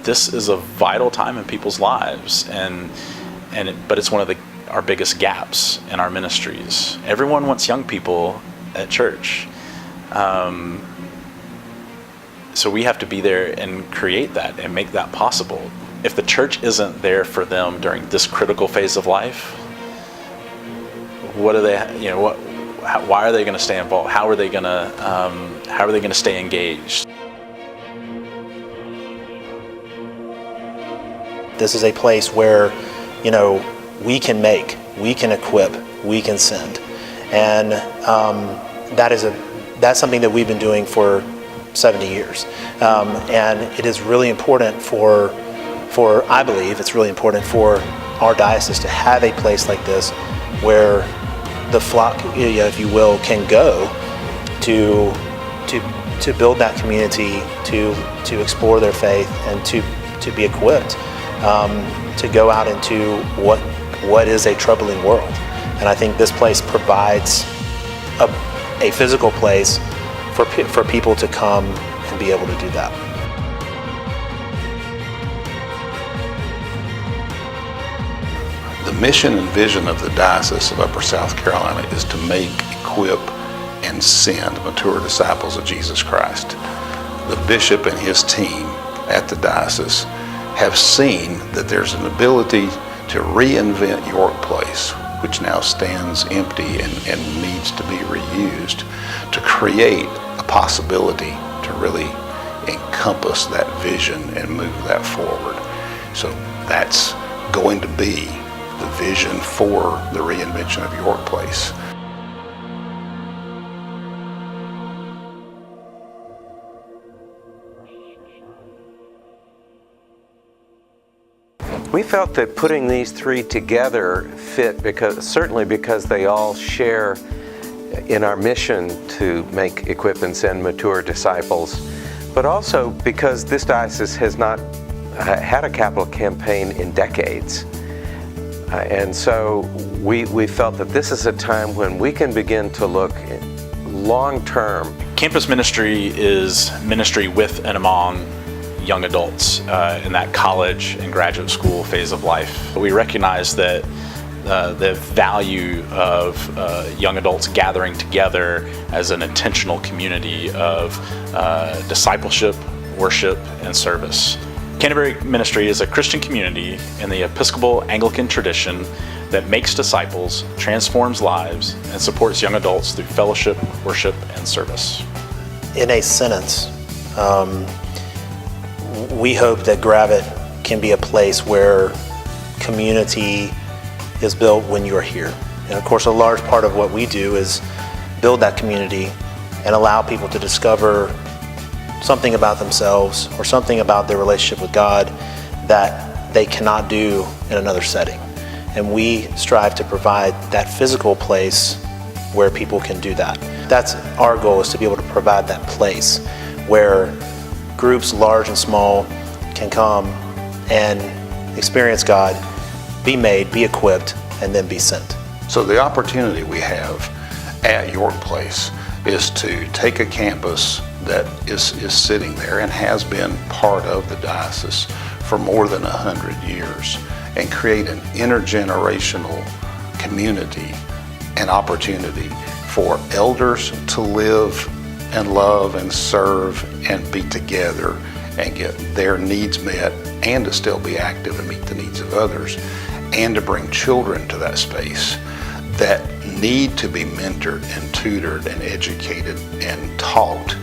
this is a vital time in people's lives, but it's one of our biggest gaps in our ministries. Everyone wants young people at church. So we have to be there and create that and make that possible. If the church isn't there for them during this critical phase of life, what are they? Why are they going to stay involved? How are they going to stay engaged? This is a place where, we can make, we can equip, we can send, and that's something that we've been doing for 70 years, and it is really important I believe it's really important for our diocese to have a place like this where the flock, if you will, can go to build that community, to explore their faith, and to be equipped to go out into what is a troubling world. And I think this place provides a physical place for people to come and be able to do that. The mission and vision of the Diocese of Upper South Carolina is to make, equip, and send mature disciples of Jesus Christ. The bishop and his team at the diocese have seen that there's an ability to reinvent York Place, which now stands empty and needs to be reused, to create a possibility to really encompass that vision and move that forward. So that's going to be the vision for the reinvention of York Place. We felt that putting these three together fit certainly because they all share in our mission to make, equip, and send mature disciples, but also because this diocese has not had a capital campaign in decades. And so we felt that this is a time when we can begin to look long-term. Campus ministry is ministry with and among young adults in that college and graduate school phase of life. We recognize that the value of young adults gathering together as an intentional community of discipleship, worship, and service. Canterbury Ministry is a Christian community in the Episcopal Anglican tradition that makes disciples, transforms lives, and supports young adults through fellowship, worship, and service. In a sentence, we hope that Gravatt can be a place where community is built when you're here. And of course, a large part of what we do is build that community and allow people to discover something about themselves or something about their relationship with God that they cannot do in another setting. And we strive to provide that physical place where people can do that. That's our goal, is to be able to provide that place where groups large and small can come and experience God, be made, be equipped, and then be sent. So the opportunity we have at York Place is to take a campus that is sitting there and has been part of the diocese for more than 100 years and create an intergenerational community and opportunity for elders to live and love and serve and be together and get their needs met, and to still be active and meet the needs of others, and to bring children to that space that need to be mentored and tutored and educated and taught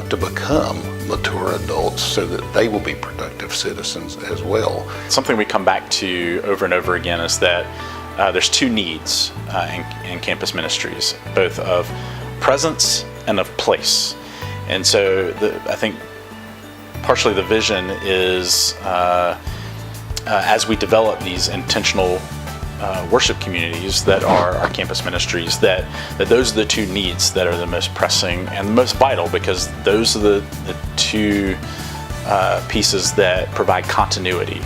to become mature adults so that they will be productive citizens as well. Something we come back to over and over again is that there's two needs in campus ministries, both of presence and of place. And so I think partially the vision is as we develop these intentional worship communities that are our campus ministries, that those are the two needs that are the most pressing and the most vital, because those are the two pieces that provide continuity,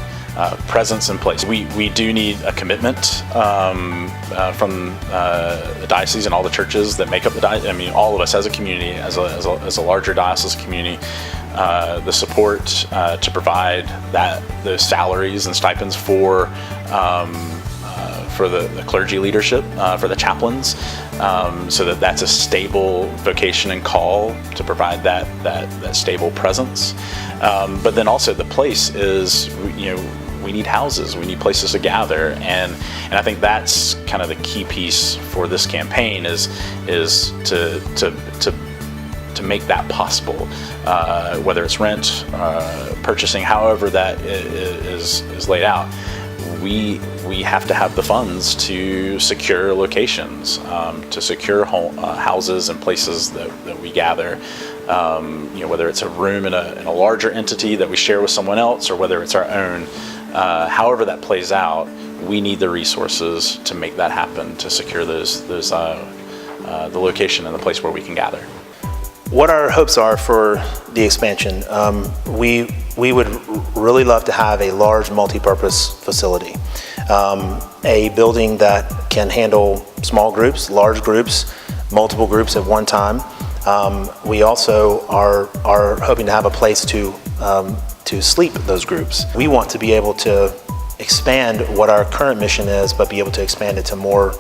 presence and place. We do need a commitment from the diocese and all the churches that make up the diocese. I mean, all of us as a community, as a larger diocese community, the support to provide those salaries and stipends for the clergy leadership, for the chaplains, so that that's a stable vocation and call to provide that stable presence. But then also the place is, we need houses, we need places to gather, and I think that's kind of the key piece for this campaign is to make that possible, whether it's rent, purchasing, however that is laid out. We have to have the funds to secure locations, to secure houses and places that we gather. Whether it's a room in a larger entity that we share with someone else, or whether it's our own. However that plays out, we need the resources to make that happen, to secure the location and the place where we can gather. What our hopes are for the expansion, we would really love to have a large multi-purpose facility, a building that can handle small groups, large groups, multiple groups at one time. We also are hoping to have a place to sleep those groups. We want to be able to expand what our current mission is, but be able to expand it to more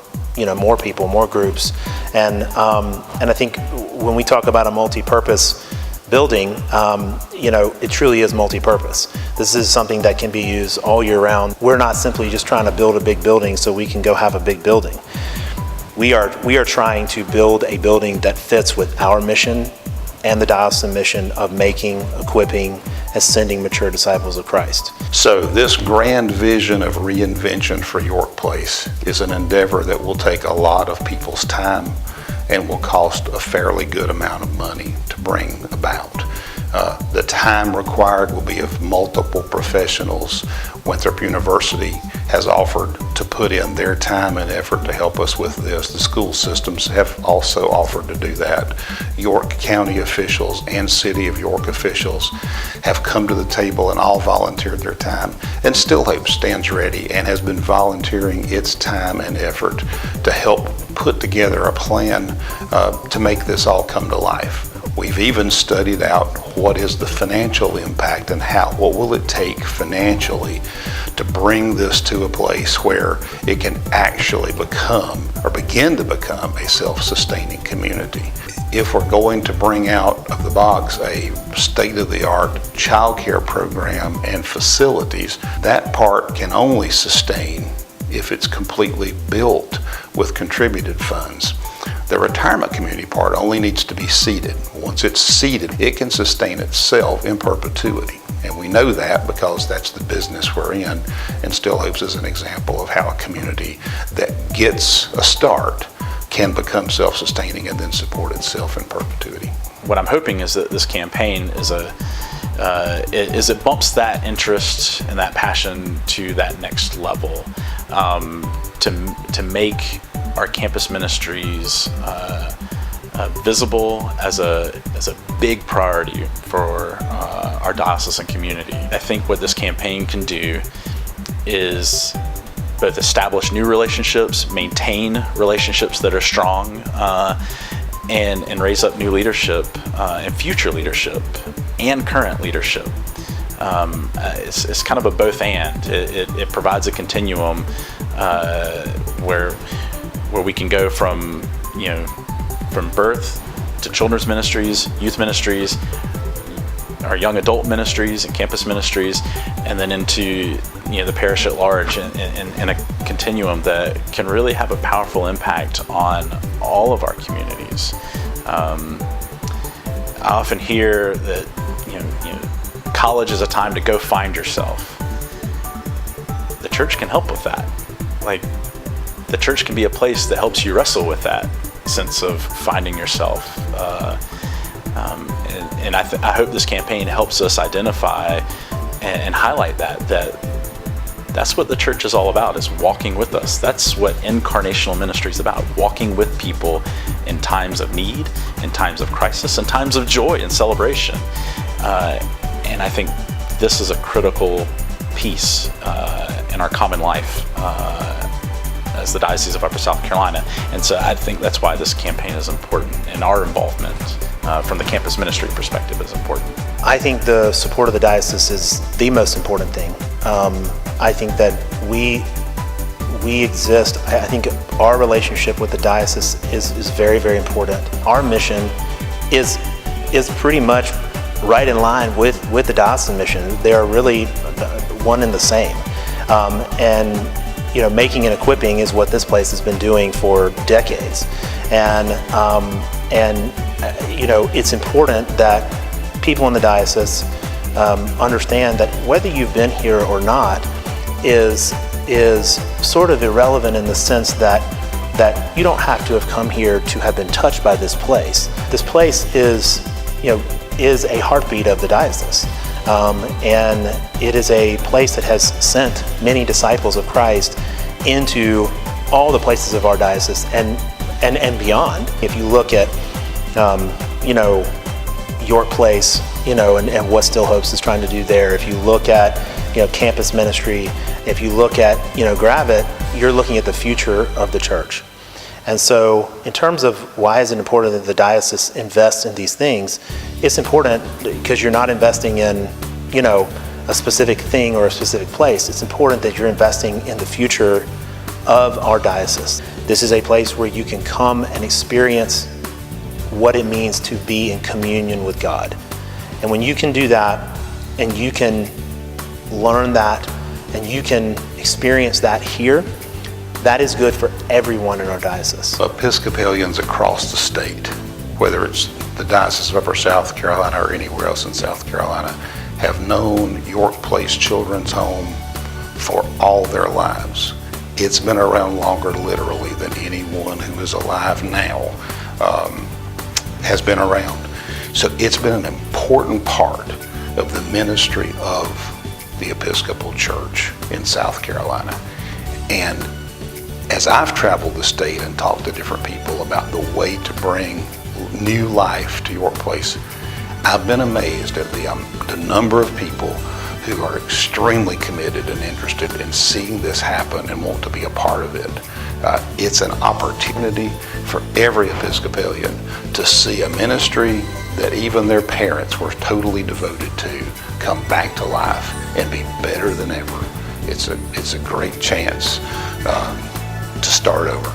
people, more groups. And I think when we talk about a multi-purpose building, it truly is multi-purpose. This is something that can be used all year round. We're not simply just trying to build a big building so we can go have a big building. We are trying to build a building that fits with our mission and the diocesan mission of making, equipping, and sending mature disciples of Christ. So this grand vision of reinvention for York Place is an endeavor that will take a lot of people's time and will cost a fairly good amount of money to bring about. The time required will be of multiple professionals. Winthrop University has offered to put in their time and effort to help us with this. The school systems have also offered to do that. York County officials and City of York officials have come to the table and all volunteered their time. And Still Hope stands ready and has been volunteering its time and effort to help put together a plan to make this all come to life. We've even studied out what is the financial impact and what will it take financially to bring this to a place where it can actually begin to become a self-sustaining community. If we're going to bring out of the box a state-of-the-art childcare program and facilities, that part can only sustain if it's completely built with contributed funds. The retirement community part only needs to be seeded. Once it's seeded, it can sustain itself in perpetuity. And we know that because that's the business we're in. And Still Hopes is an example of how a community that gets a start can become self-sustaining and then support itself in perpetuity. What I'm hoping is that this campaign it bumps that interest and that passion to that next level, to make our campus ministries visible as a big priority for our diocesan community. I think what this campaign can do is both establish new relationships, maintain relationships that are strong, and raise up new leadership and future leadership and current leadership. It's kind of a both and. It provides a continuum where we can go from birth to children's ministries, youth ministries, our young adult ministries and campus ministries, and then into the parish at large, in a continuum that can really have a powerful impact on all of our communities. I often hear that college is a time to go find yourself. The church can help with that. The church can be a place that helps you wrestle with that sense of finding yourself. And I hope this campaign helps us identify and highlight that's what the church is all about, is walking with us. That's what incarnational ministry is about, walking with people in times of need, in times of crisis, in times of joy and celebration. And I think this is a critical piece in our common life as the Diocese of Upper South Carolina. And so I think that's why this campaign is important, and our involvement from the campus ministry perspective is important. I think the support of the diocese is the most important thing. I think that we exist. I think our relationship with the diocese is very, very important. Our mission is pretty much right in line with the diocesan mission. They are really one and the same. And making and equipping is what this place has been doing for decades. And it's important that people in the diocese understand that whether you've been here or not is sort of irrelevant in the sense that you don't have to have come here to have been touched by this place. This place is a heartbeat of the diocese. And it is a place that has sent many disciples of Christ into all the places of our diocese and beyond. If you look at York Place, and what Still Hopes is trying to do there. If you look at campus ministry, if you look at Gravatt, you're looking at the future of the church. And so in terms of why is it important that the diocese invests in these things, it's important because you're not investing in a specific thing or a specific place. It's important that you're investing in the future of our diocese. This is a place where you can come and experience what it means to be in communion with God. And when you can do that, and you can learn that, and you can experience that here, that is good for everyone in our diocese. Episcopalians across the state, whether it's the Diocese of Upper South Carolina or anywhere else in South Carolina, have known York Place Children's Home for all their lives. It's been around longer, literally, than anyone who is alive now has been around. So it's been an important part of the ministry of the Episcopal Church in South Carolina. And as I've traveled the state and talked to different people about the way to bring new life to York Place, I've been amazed at the number of people who are extremely committed and interested in seeing this happen and want to be a part of it. It's an opportunity for every Episcopalian to see a ministry that even their parents were totally devoted to come back to life and be better than ever. It's a great chance to start over.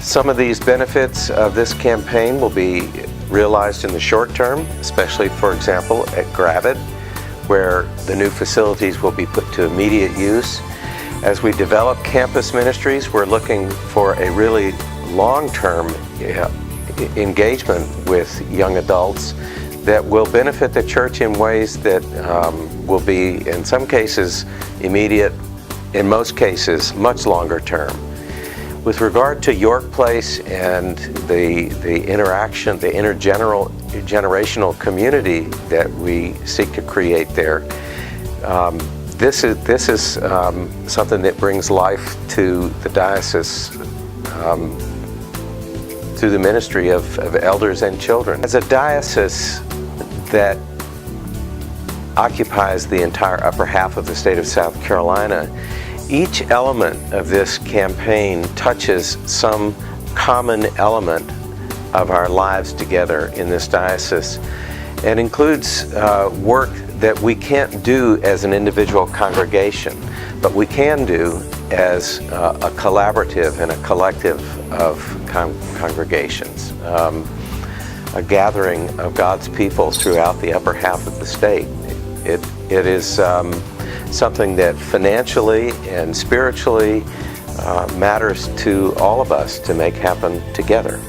Some of these benefits of this campaign will be realized in the short term, especially, for example, at Gravatt, where the new facilities will be put to immediate use. As we develop campus ministries, we're looking for a really long-term engagement with young adults that will benefit the church in ways that will be, in some cases, immediate, in most cases, much longer term. With regard to York Place and the interaction, the intergenerational community that we seek to create there, this is something that brings life to the diocese through the ministry of elders and children. As a diocese that occupies the entire upper half of the state of South Carolina, each element of this campaign touches some common element of our lives together in this diocese and includes work that we can't do as an individual congregation, but we can do as a collaborative and a collective of congregations, a gathering of God's people throughout the upper half of the state. It is something that financially and spiritually matters to all of us to make happen together.